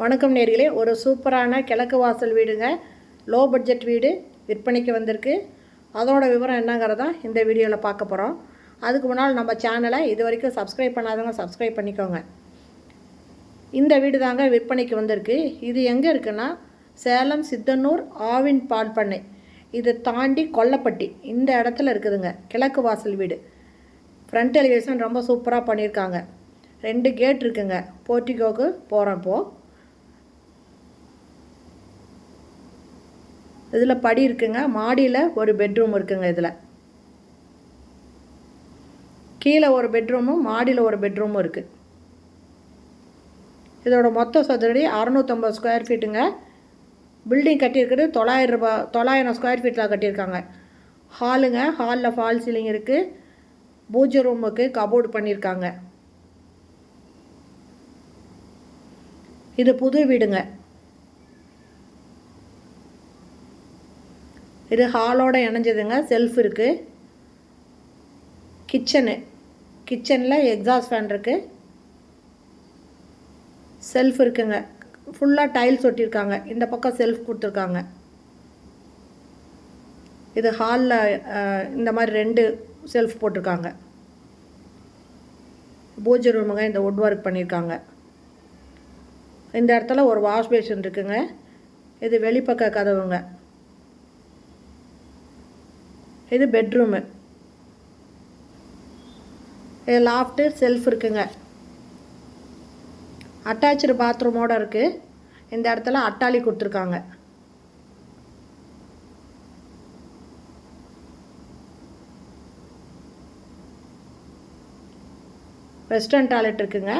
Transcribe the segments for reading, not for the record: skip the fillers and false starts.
வணக்கம் நேர்களே, ஒரு சூப்பரான கிழக்கு வாசல் வீடுங்க. லோ பட்ஜெட் வீடு விற்பனைக்கு வந்திருக்கு. அதோட விவரம் என்னங்கிறதா இந்த வீடியோவில் பார்க்க போகிறோம். அதுக்கு முன்னால் நம்ம சேனலை இது வரைக்கும் சப்ஸ்கிரைப் பண்ணாதவங்க சப்ஸ்கிரைப் பண்ணிக்கோங்க. இந்த வீடு தாங்க விற்பனைக்கு வந்திருக்கு. இது எங்கே இருக்குன்னா சேலம் சித்தனூர் ஆவின் பால் பண்ணை, இதை தாண்டி கொல்லப்பட்டி இந்த இடத்துல இருக்குதுங்க. கிழக்கு வாசல் வீடு. ஃப்ரண்ட் எலிவேஷன் ரொம்ப சூப்பராக பண்ணியிருக்காங்க. 2 கேட் இருக்குங்க. போர்ட்டிகோக்கு போகிறப்போ இதில் படி இருக்குங்க. மாடியில் ஒரு பெட்ரூம் இருக்குங்க. இதில் கீழே ஒரு பெட்ரூமும் மாடியில் ஒரு பெட்ரூமும் இருக்குது. இதோட மொத்த சதுரடி 650 ஸ்கொயர் ஃபீட்டுங்க. பில்டிங் கட்டியிருக்கிறது 900 ஸ்கொயர் ஃபீட்டில் கட்டியிருக்காங்க. ஹாலுங்க. ஹாலில் ஃபால் சீலிங் இருக்குது. பூஜை ரூமுக்கு கபோர்டு பண்ணியிருக்காங்க. இது புது வீடுங்க. இது ஹாலோட இணைஞ்சதுங்க. செல்ஃப் இருக்குது. கிச்சனில் எக்ஸாஸ்ட் ஃபேன் இருக்குது. செல்ஃப் இருக்குங்க. ஃபுல்லாக டைல்ஸ் ஒட்டியிருக்காங்க. இந்த பக்கம் செல்ஃப் கொடுத்துருக்காங்க. இது ஹாலில் இந்த மாதிரி 2 செல்ஃப் போட்டிருக்காங்க. பூஜை ரூமுங்க. இந்த வுட் ஒர்க் பண்ணியிருக்காங்க. இந்த இடத்துல ஒரு வாஷ் பேஷன் இருக்குங்க. இது வெளிப்பக்க கதவுங்க. இது பெட்ரூமு. இது லாஃப்ட்டு, செல்ஃப் இருக்குங்க. அட்டாச்சு பாத்ரூமோடு இருக்குது. இந்த இடத்துல அட்டாளி கொடுத்துருக்காங்க. வெஸ்டர்ன் டாய்லெட் இருக்குங்க.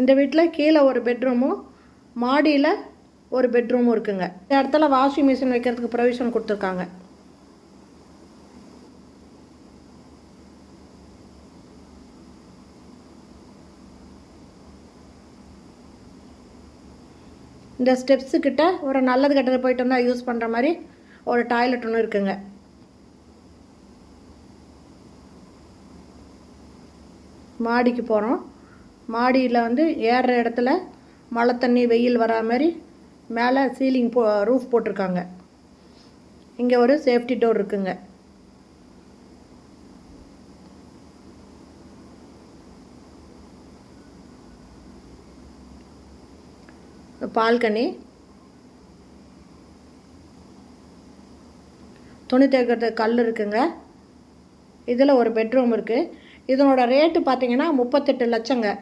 இந்த வீட்டில் கீழே ஒரு பெட்ரூமும் மாடியில் ஒரு பெட்ரூமும் இருக்குங்க. இந்த இடத்துல வாஷிங் மிஷின் வைக்கிறதுக்கு ப்ரொவிஷன் கொடுத்துருக்காங்க. இந்த ஸ்டெப்ஸுக்கிட்ட ஒரு நல்லது கெட்டது போயிட்டு வந்தால் யூஸ் பண்ணுற மாதிரி ஒரு டாய்லெட் ஒன்று இருக்குங்க. மாடிக்கு போகிறோம். மாடியில் ஏறுற இடத்துல மழை தண்ணி வெயில் வரா மாதிரி மேலே சீலிங் ரூஃப் போட்டிருக்காங்க. இங்கே ஒரு சேஃப்டி டோர் இருக்குங்க. பால்கனி. துணி தேய்க்கிறதுக்கு கல் இருக்குங்க. இதில் ஒரு பெட்ரூம் இருக்குது. இதனோட ரேட்டு பார்த்திங்கன்னா 38 லட்சங்க.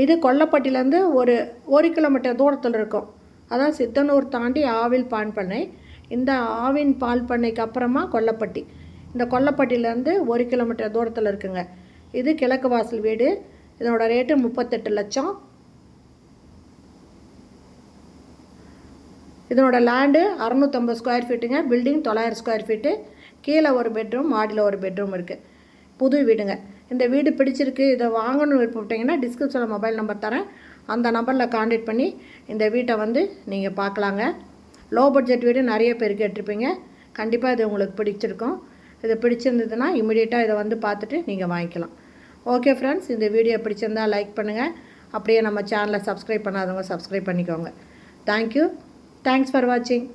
இது கொல்லப்பட்டியிலேருந்து ஒரு 1 கிலோமீட்டர் தூரத்தில் இருக்கும். அதான் சித்தனூர் தாண்டி ஆவில் பால் பண்ணை. இந்த ஆவின் பால் பண்ணைக்கு அப்புறமா கொல்லப்பட்டி. இந்த கொல்லப்பட்டியிலேருந்து 1 கிலோமீட்டர் தூரத்தில் இருக்குங்க. இது கிழக்கு வாசல் வீடு. இதனோட ரேட்டு 38 லட்சம். இதனோட லேண்டு 650 ஸ்கொயர் ஃபீட்டுங்க. Building 900 square feet. கீழே ஒரு பெட்ரூம், மாடியில் ஒரு பெட்ரூம் இருக்குது. புது வீடுங்க. இந்த வீடு பிடிச்சிருக்கு, இதை வாங்கணும்னு விருப்பப்பட்டீங்கன்னா டிஸ்கிரிப்ஷனில் மொபைல் நம்பர் தரேன். அந்த நம்பரில் கான்டாக்ட் பண்ணி இந்த வீட்டை நீங்கள் பார்க்கலாங்க. லோ பட்ஜெட் வீடு நிறைய பேர் கேட்டிருப்பீங்க. கண்டிப்பாக இது உங்களுக்கு பிடிச்சிருக்கும். இது பிடிச்சிருந்ததுன்னா இமிடியேட்டாக இதை பார்த்துட்டு நீங்கள் வாங்கிக்கலாம். ஓகே ஃப்ரெண்ட்ஸ், இந்த வீடியோ பிடிச்சிருந்தால் லைக் பண்ணுங்கள். அப்படியே நம்ம சேனலை சப்ஸ்கிரைப் பண்ணாதவங்க சப்ஸ்கிரைப் பண்ணிக்கோங்க. தேங்க்யூ. தேங்க்ஸ் ஃபார் வாட்சிங்.